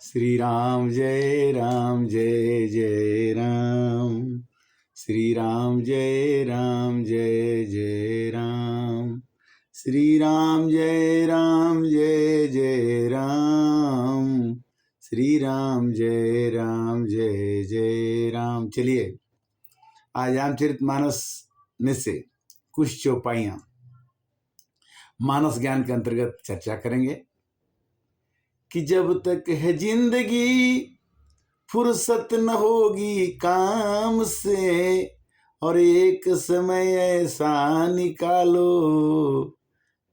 श्री राम जय राम जय जय राम। श्री राम जय राम जय जय राम। श्री राम जय राम जय जय राम। श्री राम जय राम जय जय राम। चलिए आज रामचरितमानस में से कुछ चौपाइयां मानस ज्ञान के अंतर्गत चर्चा करेंगे कि जब तक है जिंदगी फुर्सत न होगी काम से, और एक समय ऐसा निकालो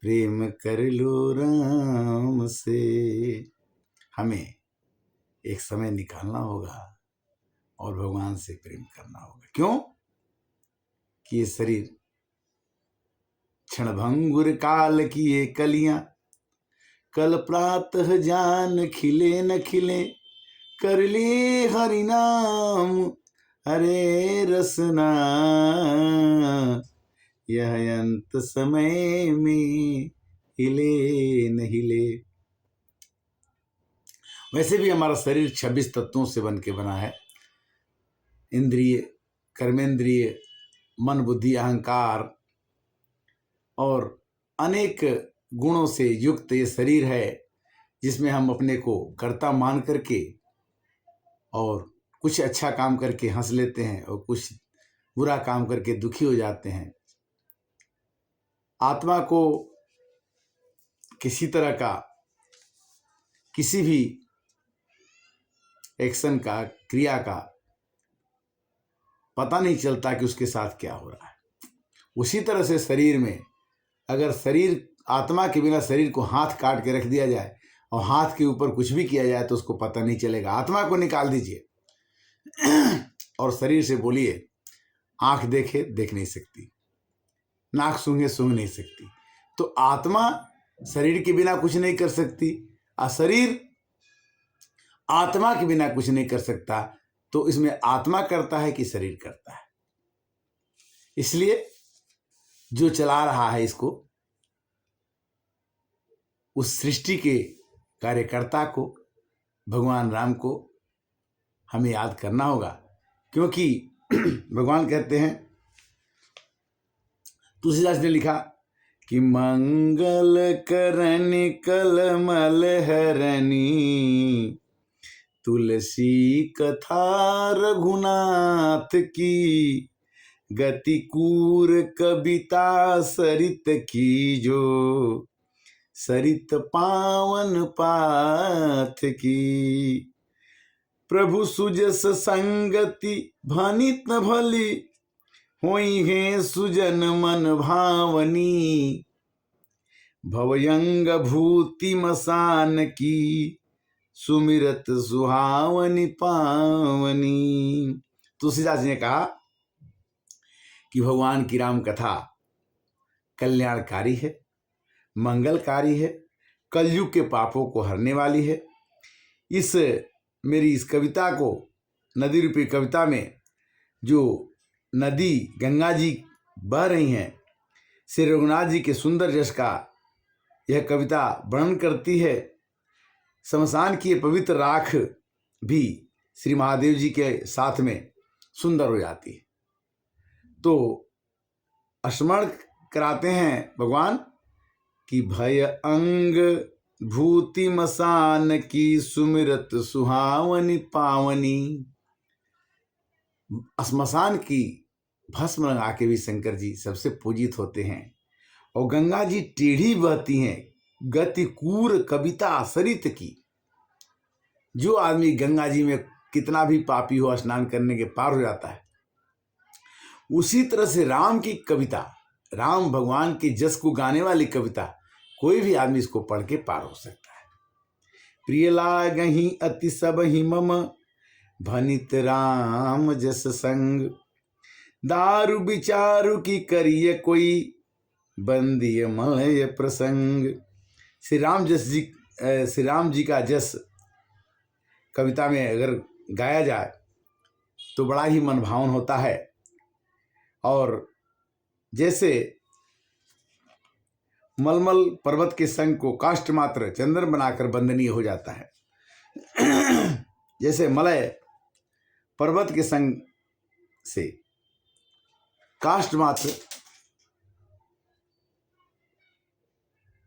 प्रेम कर लो राम से। हमें एक समय निकालना होगा और भगवान से प्रेम करना होगा। क्यों कि ये शरीर क्षणभंगुर काल की ये कलियां, कल प्रातः जान खिले न खिले, कर ले हरि नाम हरे रसना, यह अंत समय में हिले न हिले। वैसे भी हमारा शरीर 26 तत्वों से बन के बना है। इंद्रिय, कर्मेंद्रिय, मन, बुद्धि, अहंकार और अनेक गुणों से युक्त ये शरीर है, जिसमें हम अपने को कर्ता मान करके और कुछ अच्छा काम करके हंस लेते हैं और कुछ बुरा काम करके दुखी हो जाते हैं। आत्मा को किसी तरह का किसी भी एक्शन का, क्रिया का पता नहीं चलता कि उसके साथ क्या हो रहा है। उसी तरह से शरीर में अगर शरीर, आत्मा के बिना शरीर को हाथ काट के रख दिया जाए और हाथ के ऊपर कुछ भी किया जाए तो उसको पता नहीं चलेगा। आत्मा को निकाल दीजिए और शरीर से बोलिए, आंख देखे देख नहीं सकती, नाक सूंघे सूंघ नहीं सकती। तो आत्मा शरीर के बिना कुछ नहीं कर सकती और शरीर आत्मा के बिना कुछ नहीं कर सकता। तो इसमें आत्मा करता है कि शरीर करता है? इसलिए जो चला रहा है इसको, उस सृष्टि के कार्यकर्ता को, भगवान राम को हमें याद करना होगा। क्योंकि भगवान कहते हैं, तुलसीदास ने लिखा कि मंगल करनि कलमल हरनी, तुलसी कथा रघुनाथ की, गति कूर कविता सरित की, जो सरित पावन पाथ की। प्रभु सुजस संगति भनित भली, होई है सुजन मन भावनी, भवयंग भूति मसान की, सुमिरत सुहावनी पावनी। तुलसीदास ने कहा कि भगवान की राम कथा कल्याणकारी है, मंगलकारी है, कलयुग के पापों को हरने वाली है। इस मेरी इस कविता को, नदी रूपी कविता में जो नदी गंगा जी बह रही हैं, श्री रघुनाथ जी के सुंदर यश का यह कविता वर्णन करती है। शमशान की पवित्र राख भी श्री महादेव जी के साथ में सुंदर हो जाती है। तो स्मरण कराते हैं भगवान कि भय अंग भूति मसान की, सुमिरत सुहावनी पावनी। श्मशान की भस्म लगा के भी शंकर जी सबसे पूजित होते हैं। और गंगा जी टेढ़ी बहती हैं, गति कूर कविता सरित की। जो आदमी गंगा जी में कितना भी पापी हो, स्नान करने के पार हो जाता है। उसी तरह से राम की कविता, राम भगवान के जस को गाने वाली कविता, कोई भी आदमी इसको पढ़ के पार हो सकता है। प्रिय लागहि अति सब ही मम, भनित राम जस संग, दारु विचारु की करिय कोई, बंदिय मलय प्रसंग। श्री राम जी का जस कविता में अगर गाया जाए तो बड़ा ही मनभावन होता है। और जैसे मलमल पर्वत के संग को काष्ठ मात्र चंदन बनाकर बंदनीय हो जाता है, जैसे मलय पर्वत के संग से काष्ठ मात्र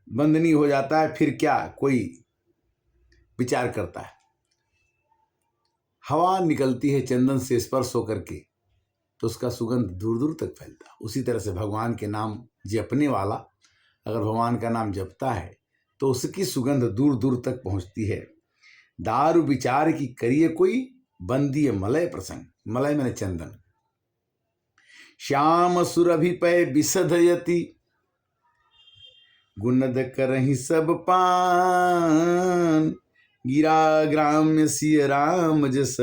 बंधनी हो जाता है, फिर क्या कोई विचार करता है। हवा निकलती है चंदन से स्पर्श होकर के तो उसका सुगंध दूर दूर तक फैलता है। उसी तरह से भगवान के नाम जपने वाला अगर भगवान का नाम जपता है तो उसकी सुगंध दूर दूर तक पहुंचती है। दारु विचार की करिए कोई, बंदी मलय प्रसंग। मलय मैंने चंदन। श्याम सुरभिपय विसधयति, गुणद करहि सब पान। गिरा ग्राम्य सिय राम जस,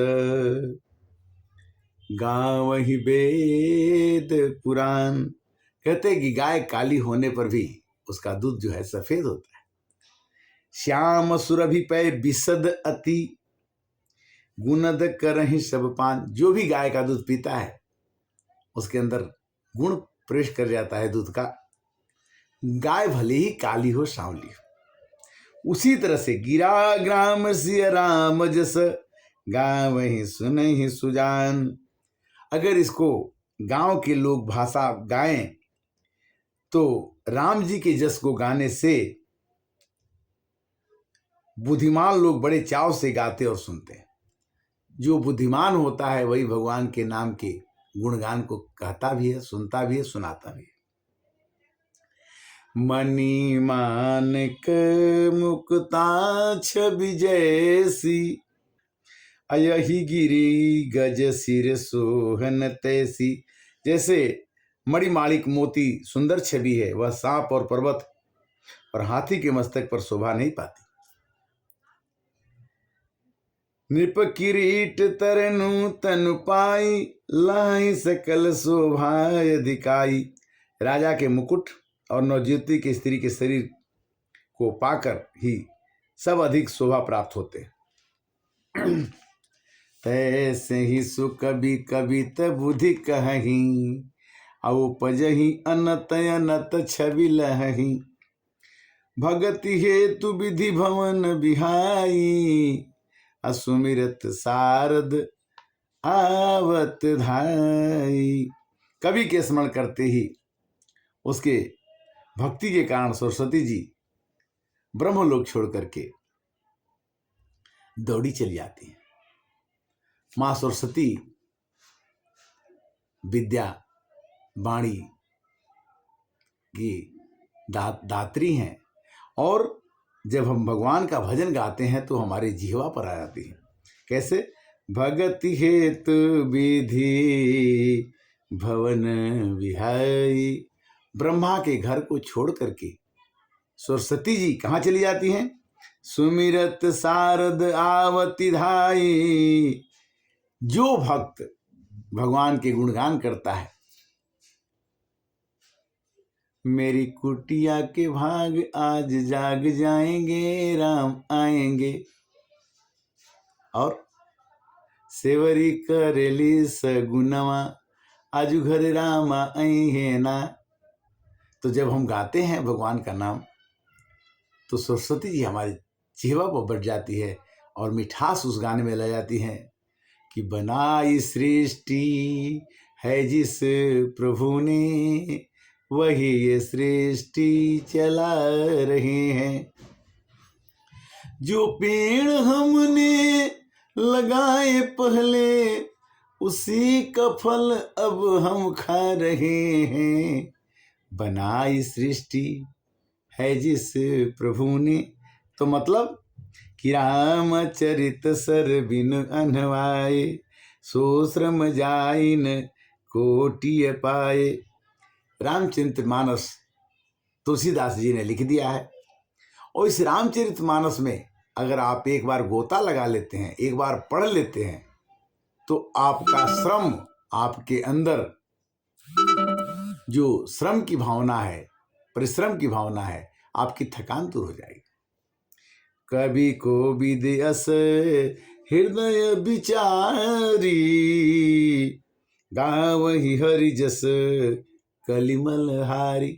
गावहि वेद पुराण। कहते कि गाय काली होने पर भी उसका दूध जो है सफेद होता है। श्याम सुरभिपय विशद अति, गुणद करहि सब पान। जो भी गाय का दूध पीता है उसके अंदर गुण प्रवेश कर जाता है दूध का। गाय भले ही काली हो सांवली हो। उसी तरह से गिरा ग्राम सिय राम जस, गावहि सुनहि सुजान। अगर इसको गांव के लोग भाषा गाएं तो राम जी के जस को गाने से बुद्धिमान लोग बड़े चाव से गाते और सुनते हैं। जो बुद्धिमान होता है वही भगवान के नाम के गुणगान को कहता भी है, सुनता भी है, सुनाता भी है। मणि मानक मुक्ता छवि जैसी, अयहि गिरी गज सिर सोहन तैसी। जैसे मणिमाणिक मोती सुंदर छवि है, वह सांप और पर्वत और हाथी के मस्तक पर शोभा नहीं पाती। नृप किरीट तरनु तनु पाई, लाई सकल शोभाय दिखाई। राजा के मुकुट और नवज्योति के स्त्री के शरीर को पाकर ही सब अधिक शोभा प्राप्त होते। तैसे ही सु कभी कभी बुद्धि कहही, औपजहि अनत अनत छवि लहही। भगति हेतु विधि भवन बिहाई, असुमिरत शारद आवत धाई। कवि के स्मरण करते ही उसके भक्ति के कारण सरस्वती जी ब्रह्मलोक छोड़ करके दौड़ी चली जाती हैं। माँ सरस्वती विद्या वाणी की दात्री हैं और जब हम भगवान का भजन गाते हैं तो हमारे जिह्वा पर आ जाती है। कैसे? भगति हेतु विधि भवन विहाई। ब्रह्मा के घर को छोड़ करके सरस्वती जी कहाँ चली जाती हैं? सुमिरत शारद आवती धाई। जो भक्त भगवान के गुणगान करता है, मेरी कुटिया के भाग आज जाग जाएंगे, राम आएंगे। और सेवरी करेली सगुनवा, आजू घर रामा आई है ना। तो जब हम गाते हैं भगवान का नाम तो सरस्वती जी हमारे जिह्वा पर बढ़ जाती है और मिठास उस गाने में ले जाती है कि बनाई सृष्टि है जिस प्रभु ने, वही ये सृष्टि चला रहे हैं। जो पेड़ हमने लगाए पहले, उसी का फल अब हम खा रहे हैं। बनाई सृष्टि है जिस प्रभु ने। तो मतलब कि रामचरित सर बिन अनवाए, सो श्रम जाइन कोटि पाए। रामचरितमानस तुलसीदास जी ने लिख दिया है और इस रामचरितमानस में अगर आप एक बार गोता लगा लेते हैं, एक बार पढ़ लेते हैं, तो आपका श्रम, आपके अंदर जो श्रम की भावना है, परिश्रम की भावना है, आपकी थकान दूर हो जाएगी। कभी को विदेश हृदय विचारी, गावहि हरि जस कलिमल हारी।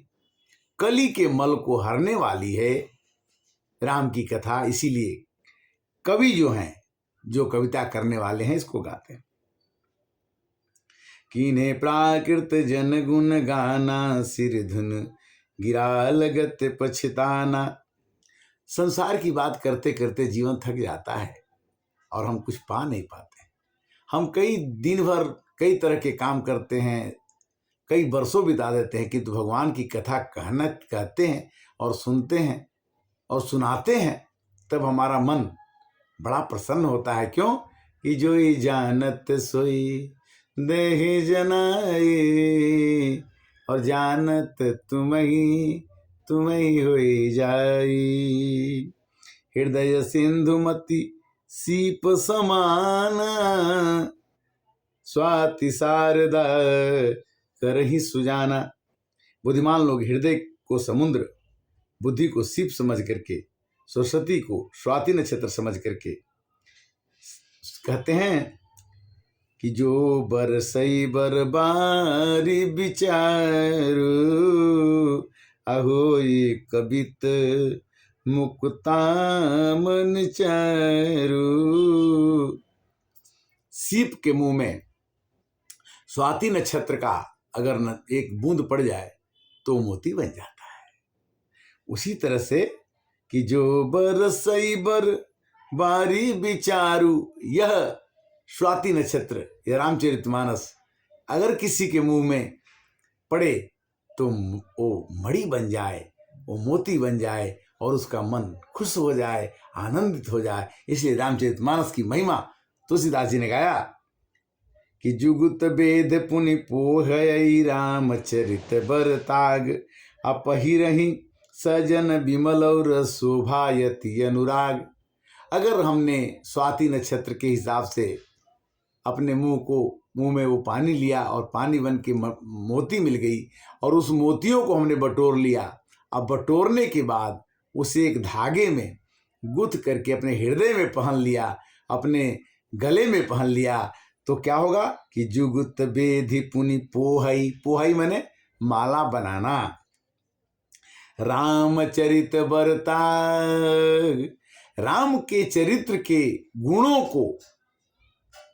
कली के मल को हरने वाली है राम की कथा। इसीलिए कवि जो हैं जो कविता करने वाले हैं इसको गाते हैं। कीन्हे प्राकृत जन गुण गाना, सिर धुन गिरा लगत पछताना। संसार की बात करते करते जीवन थक जाता है और हम कुछ पा नहीं पाते। हम कई दिन भर कई तरह के काम करते हैं, कई वर्षों बिता देते हैं, किंतु भगवान की कथा कहते हैं और सुनते हैं और सुनाते हैं, तब हमारा मन बड़ा प्रसन्न होता है। क्यों? कि जोई जानत सोई देहि जनाई, और जानत तुम्ही होई जाई। हृदय सिंधुमति सीप समाना, स्वाति शारदा करहि सुजाना। बुद्धिमान लोग हृदय को समुद्र, बुद्धि को सीप समझ करके, सरस्वती को स्वाति नक्षत्र समझ करके कहते हैं कि जो बरसई बरबारी विचारू, अहोई कबित मुक्ता मन चारू। सीप के मुंह में स्वाति नक्षत्र का अगर एक बूंद पड़ जाए तो मोती बन जाता है। उसी तरह से कि जो बरसई बरबारी विचारू, यह स्वाति नक्षत्र, यह रामचरितमानस अगर किसी के मुंह में पड़े तो वो मणि बन जाए, वो मोती बन जाए और उसका मन खुश हो जाए, आनंदित हो जाए। इसलिए रामचरितमानस की महिमा तुलसीदास जी ने गाया कि जुगुत वेद पुनि पोहई, रामचरित बरताग, अपहिरहि सजन विमल और शोभायति अनुराग। अगर हमने स्वाति नक्षत्र के हिसाब से अपने मुंह में वो पानी लिया और पानी बन के मोती मिल गई और उस मोतियों को हमने बटोर लिया, अब बटोरने के बाद उसे एक धागे में गुथ करके अपने हृदय में पहन लिया, अपने गले में पहन लिया, तो क्या होगा कि जुगुत बेधि पुनि पोहई, पोहई माने माला बनाना। रामचरित बरताग, राम के चरित्र के गुणों को,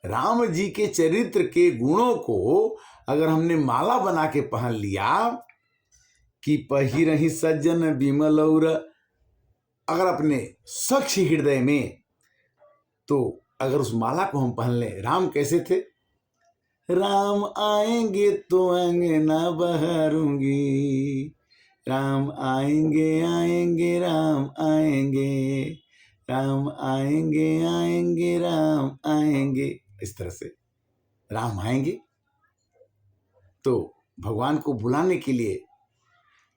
राम जी के चरित्र के गुणों को अगर हमने माला बना के पहन लिया कि पहिरहि सज्जन विमल और, अगर अपने स्वच्छ हृदय में, तो अगर उस माला को हम पहन लें। राम कैसे थे? राम आएंगे तो अंगना बहारूंगी, राम आएंगे आएंगे राम आएंगे, राम आएंगे आएंगे राम आएंगे। इस तरह से राम आएंगे तो भगवान को बुलाने के लिए,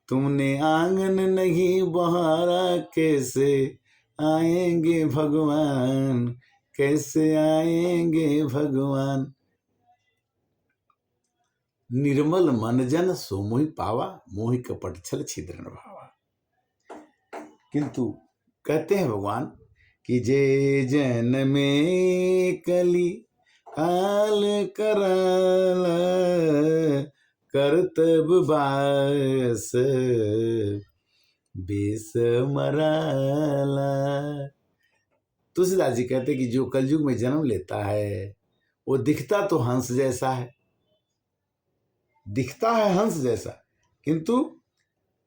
तुमने आंगन नहीं बहारा, कैसे आएंगे भगवान, कैसे आएंगे भगवान। निर्मल मन जन सो मोहि पावा, मोहि कपट छल छिद्रन भावा। किंतु कहते हैं भगवान कि जे जन में कली काल कराल, करतब बास बेस मराला। तुलसीदास जी कहते कि जो कलयुग में जन्म लेता है वो दिखता तो हंस जैसा है, दिखता है हंस जैसा, किंतु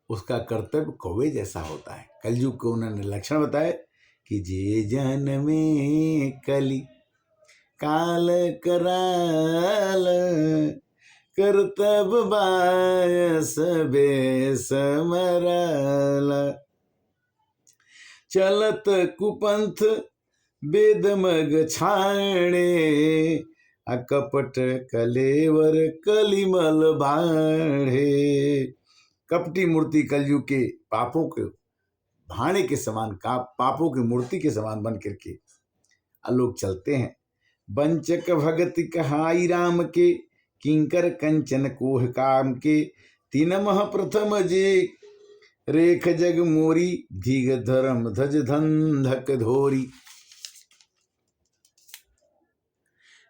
उसका कर्तव्य कौवे जैसा होता है। कलयुग को उन्होंने लक्षण बताए कि जे जन में कली काल कराल, करतब बायस बेस मराला। चलत कुपंथ बेदमग छाड़े, अकपट कलेवर कलिमल बाढ़े। कपटी मूर्ति कलयुग के पापों के भाणे के समान, पापों की मूर्ति के समान बन करके लोग चलते हैं। वंचक भगति कहाई राम के, किंकर कंचन कोह काम के। तीन मह प्रथम जे रेख जग मोरी, धीग धर्म ध्वज धंधक धोरी।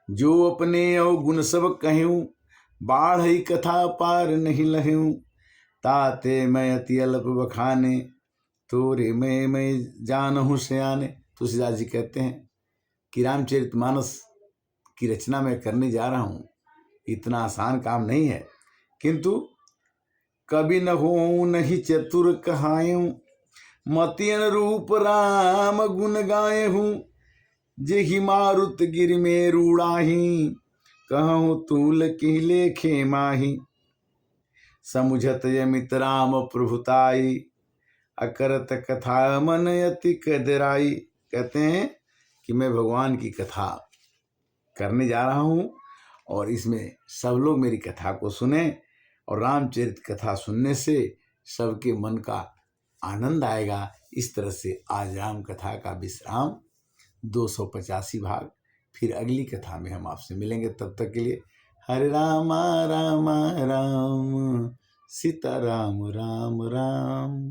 जो अपने अवगुण सब कहूँ, बाढ़ई कथा पार नहीं लहूँ। ताते मैं अति अल्प बखाने, तोरे मैं जानहूँ सयाने। तुलसीदास जी कहते हैं कि रामचरितमानस की रचना मैं करने जा रहा हूँ, इतना आसान काम नहीं है। किंतु कभी न हो नहीं चतुर कहायूं, मति अनुरूप राम गुण गाए हूँ। जेहि मारुत गिर में रूड़ाही, कहूँ तूल की लेखे माही। समुझत यमित राम प्रभुताई, अकरत कथा मन अति कदराई। कहते हैं कि मैं भगवान की कथा करने जा रहा हूँ और इसमें सब लोग मेरी कथा को सुने, और रामचरित कथा सुनने से सबके मन का आनंद आएगा। इस तरह से आज राम कथा का विश्राम 285 भाग। फिर अगली कथा में हम आपसे मिलेंगे। तब तक के लिए हरे राम राम राम, सीता राम राम राम।